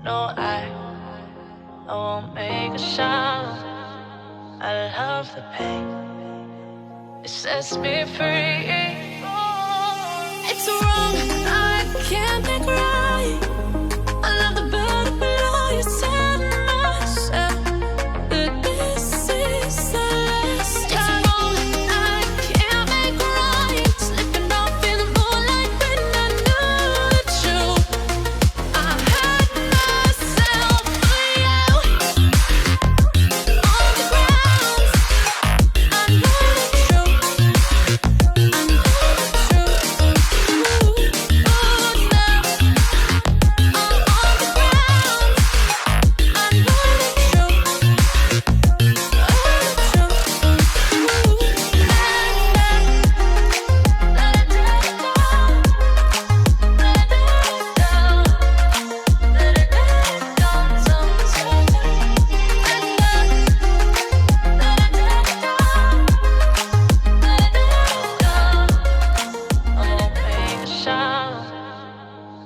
No, I won't make a sound. I love the pain. It sets me free. It's wrong, I can't make right. I love the better below you said myself. That this is the last time. It's wrong, I can't make right. Slipping off in the moonlight when I knew the truth. I had myself for you. On the ground, I know the truth. I know the truth. Ooh, now I'm on the ground. I know the truth.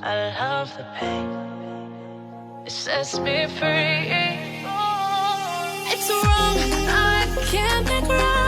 I love the pain. It sets me free. It's wrong, I can't make right.